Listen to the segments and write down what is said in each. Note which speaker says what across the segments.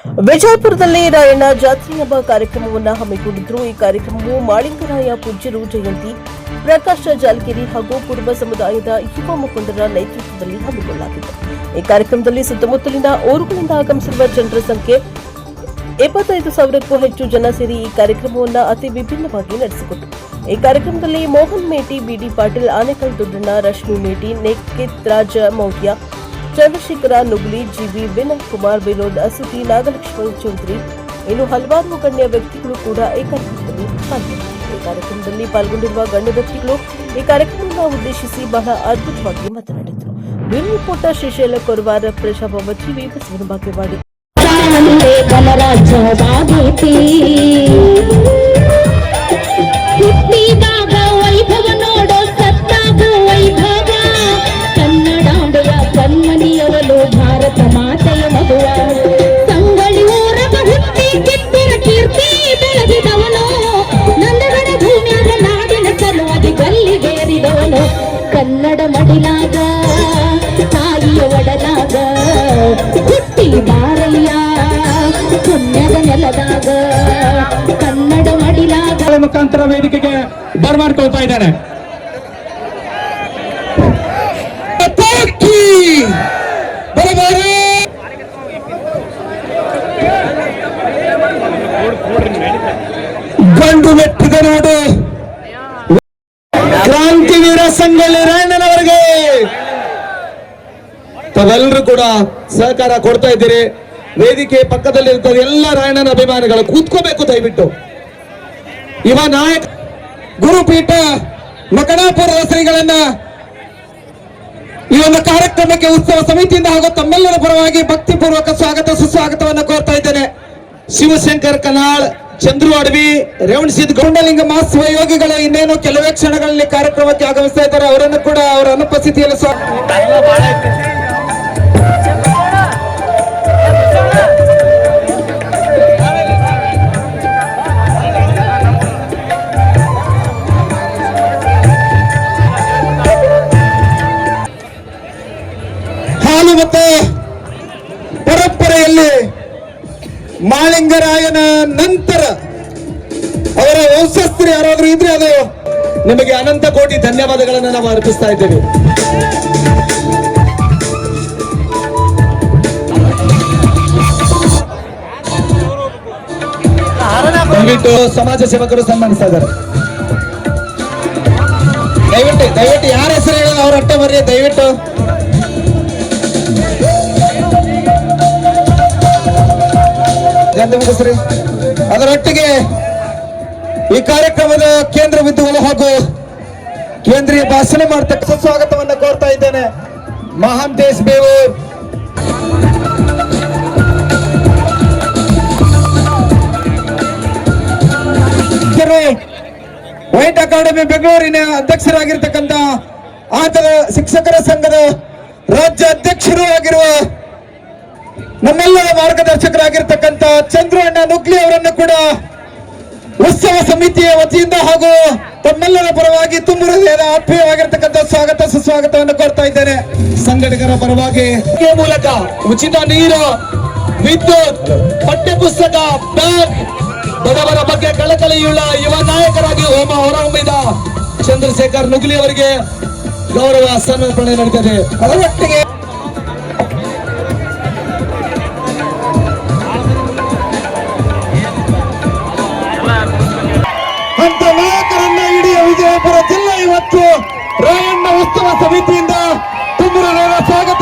Speaker 1: ವಿಜಯಪುರದಲ್ಲಿ ರಾಯಣ್ಣ ಜಾತ್ರೆ ಎಂಬ ಕಾರ್ಯಕ್ರಮವನ್ನು ಹಮ್ಮಿಕೊಂಡಿದ್ರು. ಈ ಕಾರ್ಯಕ್ರಮವು ಮಾಳಿಂಗರಾಯ ಪೂಜ್ಯರು ಜಯಂತಿ, ಪ್ರಕಾಶ ಜಾಲಗಿರಿ ಹಾಗೂ ಕುರುಬ ಸಮುದಾಯದ ಯುವ ಮುಖಂಡರ ನೇತೃತ್ವದಲ್ಲಿ ಹಮ್ಮಿಕೊಳ್ಳಲಾಗಿತ್ತು. ಈ ಕಾರ್ಯಕ್ರಮದಲ್ಲಿ ಸುತ್ತಮುತ್ತಲಿನ ಊರುಗಳಿಂದ ಆಗಮಿಸಿರುವ ಜನರ ಸಂಖ್ಯೆ 25,000ಕ್ಕೂ ಹೆಚ್ಚು ಜನ ಸೇರಿ ಈ ಕಾರ್ಯಕ್ರಮವನ್ನು ಅತಿ ವಿಭಿನ್ನವಾಗಿ ನಡೆಸಿಕೊಟ್ಟರು. ಈ ಕಾರ್ಯಕ್ರಮದಲ್ಲಿ ಮೋಹನ್ ಮೇಟಿ, ಬಿಡಿ ಪಾಟೀಲ್, ಆನೇಕಲ್ ದೊಡ್ಡಣ್ಣ, ರಶ್ಮಿ ಮೇಟಿ, ನೇಕಿತ್ ರಾಜ ಮೌರ್ಯ, ಚಂದ್ರಶೇಖರ ನುಗ್ಲಿ, ಜಿಬಿ, ವಿನಯ್ ಕುಮಾರ್, ವಿನೋದ್ ಅಸುತಿ, ನಾಗಲಕ್ಷ್ಮಣ್ ಚೌಧರಿ ಇನ್ನು ಹಲವಾರು ಗಣ್ಯ ವ್ಯಕ್ತಿಗಳು ಕೂಡ ಈ ಕಾರ್ಯಕ್ರಮದಲ್ಲಿ ಪಾಲ್ಗೊಂಡಿದ್ದರು. ಈ ಕಾರ್ಯಕ್ರಮದಲ್ಲಿ ಪಾಲ್ಗೊಂಡಿರುವ ಗಣ್ಯ ವ್ಯಕ್ತಿಗಳು ಈ ಕಾರ್ಯಕ್ರಮವನ್ನು ಉದ್ದೇಶಿಸಿ ಬಹಳ ಅದ್ಭುತವಾಗಿ ಮಾತನಾಡಿದರು. Bureau reporter Srishaila Koravara, ಪ್ರಜಾಭವ TV, Basavana Bagewadi.
Speaker 2: ಹುಟ್ಟಿದಾಗ ವೈಭವ ನೋಡೋ ಸತ್ತಾಗ ವೈಭವ, ಕನ್ನಡಾಂಬೆಯ ಕಣ್ಮನಿಯವಳು ಭಾರತ ಮಾತೆಯ ಮಗುವ, ಸಂಗಳಿ ಊರಗ ಹುಟ್ಟಿ ಕಿತ್ತಿರ ಕೀರ್ತಿ ಬೆಳೆದಿದವನು, ನಂದಗಡ ಭೂಮಿಯಾಗ ನಾಡಿನ ಸಲುವಾಗಿ ಗಲ್ಲಿಗೇರಿದವನು, ಕನ್ನಡ ಮಡಿಲಾಗ ತಾಯಿಯ ಒಡಲಾಗ ಹುಟ್ಟಿ ಬಾರಯ್ಯ ಪುಣ್ಯದ ನೆಲದಾಗ, ಕನ್ನಡ ಮಡಿಲಾಗ
Speaker 3: ಮುಖಾಂತರ ವೇದಿಕೆಗೆ ಬರ್ಮಾಡ್ಕೊಳ್ತಾ ಇದ್ದಾರೆ. ಗಂಡು ಮೆಟ್ಟಿದ ನೋಡು ಕ್ರಾಂತಿವೀರ ಸಂಗೊಳ್ಳಿ ರಾಯಣ್ಣನವರಿಗೆ ತಾವೆಲ್ಲರೂ ಕೂಡ ಸಹಕಾರ ಕೊಡ್ತಾ ಇದ್ದೀರಿ. ವೇದಿಕೆ ಪಕ್ಕದಲ್ಲಿರ್ತದೆ ಎಲ್ಲ ರಾಯಣ್ಣನ ಅಭಿಮಾನಿಗಳು ಕೂತ್ಕೋಬೇಕು ದಯವಿಟ್ಟು. ಯುವ ನಾಯಕ ಗುರುಪೀಠ ಮಕಣಾಪುರದ ಶ್ರೀಗಳನ್ನ ಈ ಒಂದು ಕಾರ್ಯಕ್ರಮಕ್ಕೆ ಉತ್ಸವ ಸಮಿತಿಯಿಂದ ಹಾಗೂ ತಮ್ಮೆಲ್ಲರ ಪರವಾಗಿ ಭಕ್ತಿಪೂರ್ವಕ ಸ್ವಾಗತ ಸುಸ್ವಾಗತವನ್ನು ಕೋರ್ತಾ ಇದ್ದೇನೆ. ಶಿವಶಂಕರ್ ಕನಾಳ್, ಚಂದ್ರು ಅಡವಿ, ರೇವಣಸಿದ್ ಗೌಂಡಲಿಂಗ ಮಾಸ್ವ ಯೋಗಿಗಳು ಇನ್ನೇನು ಕೆಲವೇ ಕ್ಷಣಗಳಲ್ಲಿ ಕಾರ್ಯಕ್ರಮಕ್ಕೆ ಆಗಮಿಸ್ತಾ ಇದ್ದಾರೆ. ಅವರನ್ನು ಕೂಡ ಅವರ ಅನುಪಸ್ಥಿತಿಯಲ್ಲಿ ಮತ್ತೆ ಪರಂಪರೆಯಲ್ಲಿ ಮಾಳಿಂಗರಾಯನ ನಂತರ ಅವರ ವಂಶಸ್ಥರು ಯಾರಾದ್ರೂ ಇದ್ರೆ ಅದು ನಿಮಗೆ ಅನಂತ ಕೋಟಿ ಧನ್ಯವಾದಗಳನ್ನು ನಾವು ಅರ್ಪಿಸ್ತಾ ಇದ್ದೇವೆ. ದಯವಿಟ್ಟು ಸಮಾಜ ಸೇವಕರು ಸನ್ಮಾನಿಸ್ತಾ ಇದ್ದಾರೆ. ದಯವಿಟ್ಟು ಯಾರ ಹೆಸರು ಹೇಳೋದು ಅವ್ರ ಅಟ್ಟೆ ಬರ್ರಿ ದಯವಿಟ್ಟು. ಮುಗಿಸ್ರಿ. ಅದರೊಟ್ಟಿಗೆ ಈ ಕಾರ್ಯಕ್ರಮದ ಕೇಂದ್ರ ಬಿಂದುಗಳು ಹಾಗೂ ಕೇಂದ್ರೀಯ ಭಾಷಣ ಮಾಡತಕ್ಕ ಸ್ವಾಗತವನ್ನು ಕೋರ್ತಾ ಇದ್ದೇನೆ. ಮಹಾಂತೇಶ್ ಬೇವೂರ್, ವೈಟ್ ಅಕಾಡೆಮಿ ಬೆಂಗಳೂರಿನ ಅಧ್ಯಕ್ಷರಾಗಿರ್ತಕ್ಕಂಥ ಆತನ ಶಿಕ್ಷಕರ ಸಂಘದ ರಾಜ್ಯ ಅಧ್ಯಕ್ಷರು ಆಗಿರುವ ನಮ್ಮೆಲ್ಲರ ಮಾರ್ಗದರ್ಶಕರಾಗಿರ್ತಕ್ಕಂಥ ಚಂದ್ರಣ್ಣ ನುಗ್ಲಿ ಅವರನ್ನು ಕೂಡ ಉತ್ಸವ ಸಮಿತಿಯ ವತಿಯಿಂದ ಹಾಗೂ ತಮ್ಮೆಲ್ಲರ ಪರವಾಗಿ ತುಂಬ ಹೃದಯದ ಆತ್ಮೀಯವಾಗಿರ್ತಕ್ಕಂಥ ಸ್ವಾಗತ ಸುಸ್ವಾಗತವನ್ನು ಕೋರ್ತಾ ಇದ್ದೇನೆ. ಸಂಘಟಕರ ಪರವಾಗಿ ಮೂಲಕ ಉಚಿತ ನೀರು, ವಿದ್ಯುತ್, ಪಠ್ಯಪುಸ್ತಕ, ಬ್ಯಾಗ್, ಬಡವರ ಬಗ್ಗೆ ಕಳಕಳಿಯುಳ್ಳ ಯುವ ನಾಯಕರಾಗಿ ಹೊರಹೊಮ್ಮಿದ ಚಂದ್ರಶೇಖರ್ ನುಗ್ಲಿ ಅವರಿಗೆ ಗೌರವ ಸಮರ್ಪಣೆ ನಡೀತದೆ. ಅದರೊಟ್ಟಿಗೆ ಅಂತ ನಾಯಕರನ್ನ ಇಡೀ ವಿಜಯಪುರ ಜಿಲ್ಲೆ ಇವತ್ತು ರಾಯಣ್ಣ ಉತ್ಸವ ಸಮಿತಿಯಿಂದ ತುಂಬ ಸ್ವಾಗತ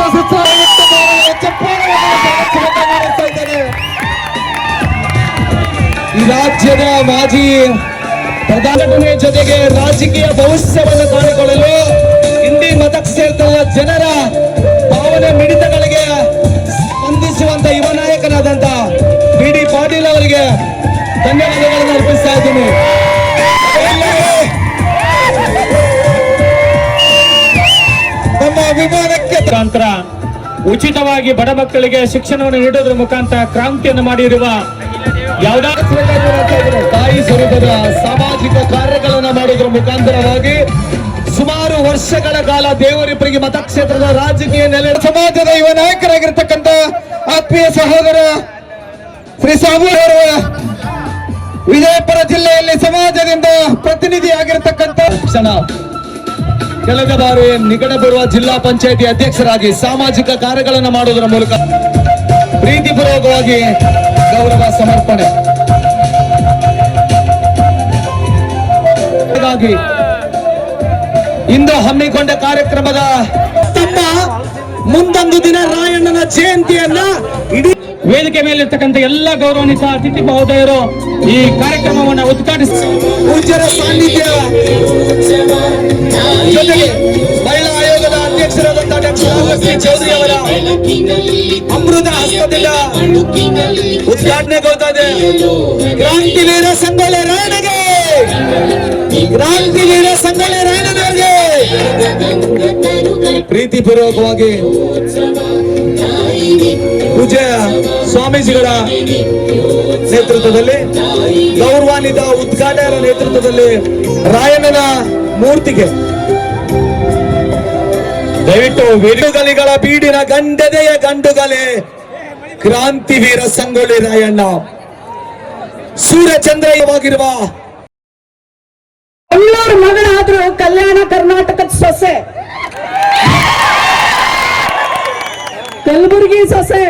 Speaker 3: ಈ ರಾಜ್ಯದ ಮಾಜಿ ಪ್ರಧಾನಮಂತ್ರಿ ಜೊತೆಗೆ ರಾಜಕೀಯ ಭವಿಷ್ಯವನ್ನು ಕಾಣಿಕೊಳ್ಳಲು ಇಂಡಿ ಮತಕ್ಷೇತ್ರದ ಜನರ ಭಾವನೆ ಮಿಡಿತಗಳಿಗೆ ಸ್ಪಂದಿಸುವಂತ ಯುವ ನಾಯಕನಾದಂತ ಬಿಡಿ ಪಾಟೀಲ್ ಅವರಿಗೆ ಧನ್ಯವಾದಗಳನ್ನು ಅರ್ಪಿಸ್ತಾ ಇದ್ದೀನಿ. ನಮ್ಮ ಅಭಿಮಾನಕ್ಕೆ ಮುಖಾಂತರ ಉಚಿತವಾಗಿ ಬಡ ಮಕ್ಕಳಿಗೆ ಶಿಕ್ಷಣವನ್ನು ನೀಡುವುದರ ಮುಖಾಂತರ ಕ್ರಾಂತಿಯನ್ನು ಮಾಡಿರುವ ತಾಯಿ ಸ್ವರೂಪದ ಸಾಮಾಜಿಕ ಕಾರ್ಯಗಳನ್ನು ಮಾಡುವುದರ ಮುಖಾಂತರವಾಗಿ ಸುಮಾರು ವರ್ಷಗಳ ಕಾಲ ದೇವರಿಬ್ಬರಿಗೆ ಮತಕ್ಷೇತ್ರದ ರಾಜಕೀಯ ನೆಲೆ ಸಮಾಜದ ಯುವ ನಾಯಕರಾಗಿರ್ತಕ್ಕಂಥ ಆತ್ಮೀಯ ಸಹೋದರ ಶ್ರೀ ಸಾಬು ಅವರು ವಿಜಯಪುರ ಜಿಲ್ಲೆಯಲ್ಲಿ ಸಮಾಜದಿಂದ ಪ್ರತಿನಿಧಿಯಾಗಿರ್ತಕ್ಕಂಥ ಕ್ಷಣ ಕಳೆದ ಬಾರಿ ನಿಕಟಪೂರ್ವ ಜಿಲ್ಲಾ ಪಂಚಾಯಿತಿ ಅಧ್ಯಕ್ಷರಾಗಿ ಸಾಮಾಜಿಕ ಕಾರ್ಯಗಳನ್ನು ಮಾಡುವುದರ ಮೂಲಕ ಪ್ರೀತಿಪೂರ್ವಕವಾಗಿ ಗೌರವ ಸಮರ್ಪಣೆ. ಹಾಗಾಗಿ ಇಂದು ಹಮ್ಮಿಕೊಂಡ ಕಾರ್ಯಕ್ರಮದ ತಮ್ಮ ಮುಂದೊಂದು ದಿನ ರಾಯಣ್ಣನ ಜಯಂತಿಯನ್ನ ಇಡೀ
Speaker 4: ವೇದಿಕೆ ಮೇಲಿರ್ತಕ್ಕಂಥ ಎಲ್ಲ ಗೌರವಾನ್ವಿತ ಅತಿಥಿ ಮಹೋದಯರು ಈ ಕಾರ್ಯಕ್ರಮವನ್ನು ಉದ್ಘಾಟಿಸಿ
Speaker 3: ಪೂಜ್ಯರ ಸಾನ್ನಿಧ್ಯ ಜೊತೆಗೆ ಮಹಿಳಾ ಆಯೋಗದ ಅಧ್ಯಕ್ಷರಾದಂತಹ ಡಾಕ್ಟರ್ ಲಕ್ಷ್ಮೀ ಚೌಧರಿ ಅವರ ಅಮೃತ ಹಸ್ತದಿಂದ ಉದ್ಘಾಟನೆಗೊಳ್ತಾ ಇದೆ. ಕ್ರಾಂತಿವೀರ ಸಂಗೊಳ್ಳಿ ರಾಯಣ್ಣಗೆ, ಕ್ರಾಂತಿವೀರ ಸಂಗೊಳ್ಳಿ ರಾಯಣ್ಣನವರಿಗೆ ಪ್ರೀತಿಪೂರ್ವಕವಾಗಿ ಪೂಜ್ಯ ಸ್ವಾಮೀಜಿಗಳ ನೇತೃತ್ವದಲ್ಲಿ ಗೌರವಾನ್ವಿತ ಉದ್ಘಾಟಕರ ನೇತೃತ್ವದಲ್ಲಿ ರಾಯಣ್ಣನ ಮೂರ್ತಿಗೆ ದಯವಿಟ್ಟು ಬಿರುಗಲಿಗಳ ಬೀಡಿನ ಗಂಡದೆಯ ಗಂಡುಗಲೆ ಕ್ರಾಂತಿವೀರ ಸಂಗೊಳ್ಳಿ ರಾಯಣ್ಣ ಸೂರ್ಯಚಂದ್ರವಾಗಿರುವ
Speaker 2: ಬೆಂಗಳೂರು ಮಗಳಾದ್ರೂ ಕಲ್ಯಾಣ ಕರ್ನಾಟಕದ ಸೊಸೆ, ಕಲಬುರಗಿ ಸೊಸೆ.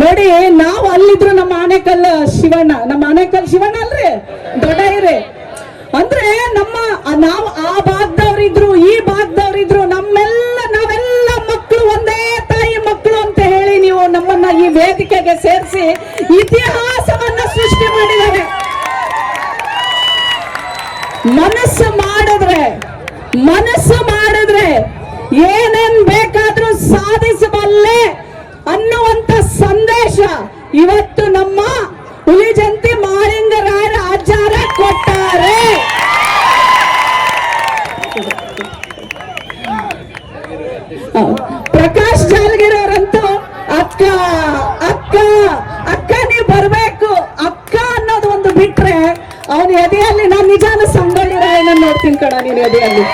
Speaker 2: ನೋಡಿ, ನಾವು ಅಲ್ಲಿದ್ರು ನಮ್ಮ ಆನೇಕಲ್ ಶಿವಣ್ಣ, ನಮ್ಮ ಆನೇಕಲ್ ಶಿವಣ್ಣ ಅಲ್ರಿ ದೊಡ್ಡ ಇರಿ ಅಂದ್ರೆ ನಾವು ಆ ಭಾಗದವ್ರಿದ್ರು ಈ ಭಾಗದವ್ರಿದ್ರು ನಾವೆಲ್ಲ ಮಕ್ಕಳು ಒಂದೇ ತಾಯಿ ಮಕ್ಕಳು ಅಂತ ಹೇಳಿ ನೀವು ನಮ್ಮನ್ನ ಈ ವೇದಿಕೆಗೆ ಸೇರಿಸಿ ಇತಿಹಾಸವನ್ನ ಸೃಷ್ಟಿ ಮಾಡಿದ್ದಾರೆ. ಮನಸ್ಸು ಮಾಡಿದ್ರೆ ಏನೇನ್ ಬೇಕಾದ್ರೂ ಸಾಧಿಸಬಲ್ಲೆ ಅನ್ನುವಂತ ಸಂದೇಶ ಇವತ್ತು ನಮ್ಮ ಹುಲಿಜಂತಿ ಮಾಳಿಂಗರಾಯರ ಆಚಾರ ಕೊಟ್ಟಾರೆ. ಪ್ರಕಾಶ್ ಜಾಲಗಿರಿ ಅವರಂತೂ ಅಕ್ಕ ಅಕ್ಕ ಅಕ್ಕ ನೀವು ಬರ್ಬೇಕು ಅಕ್ಕ ಅನ್ನೋದು ಒಂದು ಬಿಟ್ರೆ ಅವನ ಎದೆಯಲ್ಲಿ ನಾನು ನಿಜಾನ ಸಂಗೊಳ್ಳಿ ರಾಯಣ್ಣ ನೋಡ್ತೀನಿ ಕಣ. ನೀನು ಎದೆಯಲ್ಲಿ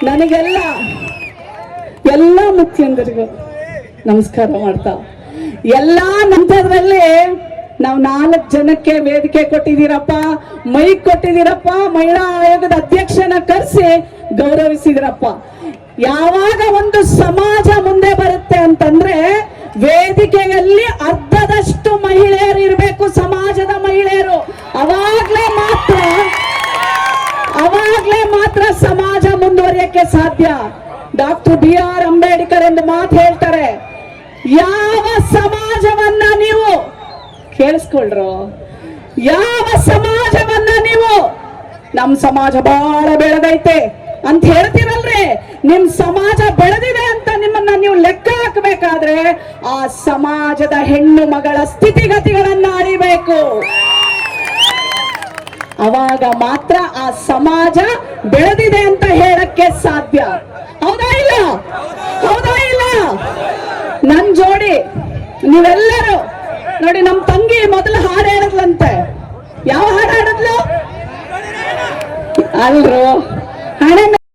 Speaker 2: ನನಗೆಲ್ಲ ಮುಖ್ಯಂದರಿಗೂ ನಮಸ್ಕಾರ ಮಾಡ್ತಾ ಎಲ್ಲಾ ನಂತರದಲ್ಲಿ ನಾವು 4 ಜನಕ್ಕೆ ವೇದಿಕೆ ಕೊಟ್ಟಿದ್ದೀರಪ್ಪ, ಮೈಕ್ ಕೊಟ್ಟಿದ್ದೀರಪ್ಪ, ಮಹಿಳಾ ಆಯೋಗದ ಅಧ್ಯಕ್ಷನ ಕರೆಸಿ ಗೌರವಿಸಿದಿರಪ್ಪ. ಯಾವಾಗ ಒಂದು ಸಮಾಜ ಮುಂದೆ ಬರುತ್ತೆ ಅಂತಂದ್ರೆ ವೇದಿಕೆಯಲ್ಲಿ ಅರ್ಧದಷ್ಟು ಮಹಿಳೆಯರು ಇರಬೇಕು, ಸಮಾಜದ ಮಹಿಳೆಯರು. ಅವಾಗ್ಲೇ ಮಾತ್ರ ಸಮಾಜ ಮುಂದುವರಿಯಕ್ಕೆ ಸಾಧ್ಯ. ಡಾಕ್ಟರ್ BR ಅಂಬೇಡ್ಕರ್ ಒಂದು ಮಾತು ಹೇಳ್ತಾರೆ, ಯಾವ ಸಮಾಜವನ್ನ ನೀವು ಕೇಳಿಸ್ಕೊಳ್ರು, ಯಾವ ಸಮಾಜವನ್ನ ನೀವು ನಮ್ ಸಮಾಜ ಬಹಳ ಬೆಳೆದೈತೆ ಅಂತ ಹೇಳ್ತೀರಲ್ರಿ, ನಿಮ್ ಸಮಾಜ ಬೆಳೆದಿದೆ ಅಂತ ನಿಮ್ಮನ್ನ ನೀವು ಲೆಕ್ಕ ಹಾಕಬೇಕಾದ್ರೆ ಆ ಸಮಾಜದ ಹೆಣ್ಣು ಮಗಳ ಸ್ಥಿತಿಗತಿಗಳನ್ನ ಅರಿಬೇಕು. ಅವಾಗ ಮಾತ್ರ ಆ ಸಮಾಜ ಬೆಳೆದಿದೆ ಅಂತ ಹೇಳಕ್ಕೆ ಸಾಧ್ಯ. ಹೌದಾ ಇಲ್ಲ? ನನ್ ಜೋಡಿ ನೀವೆಲ್ಲರೂ ನೋಡಿ, ನಮ್ ತಂಗಿ ಮೊದಲು ಹಾಡು ಹೇಳಿದ್ಲಂತೆ. ಯಾವ ಹಾಡು ಹಾಡಿದ್ಲು ಅಲ್ರು? ಹಣೆ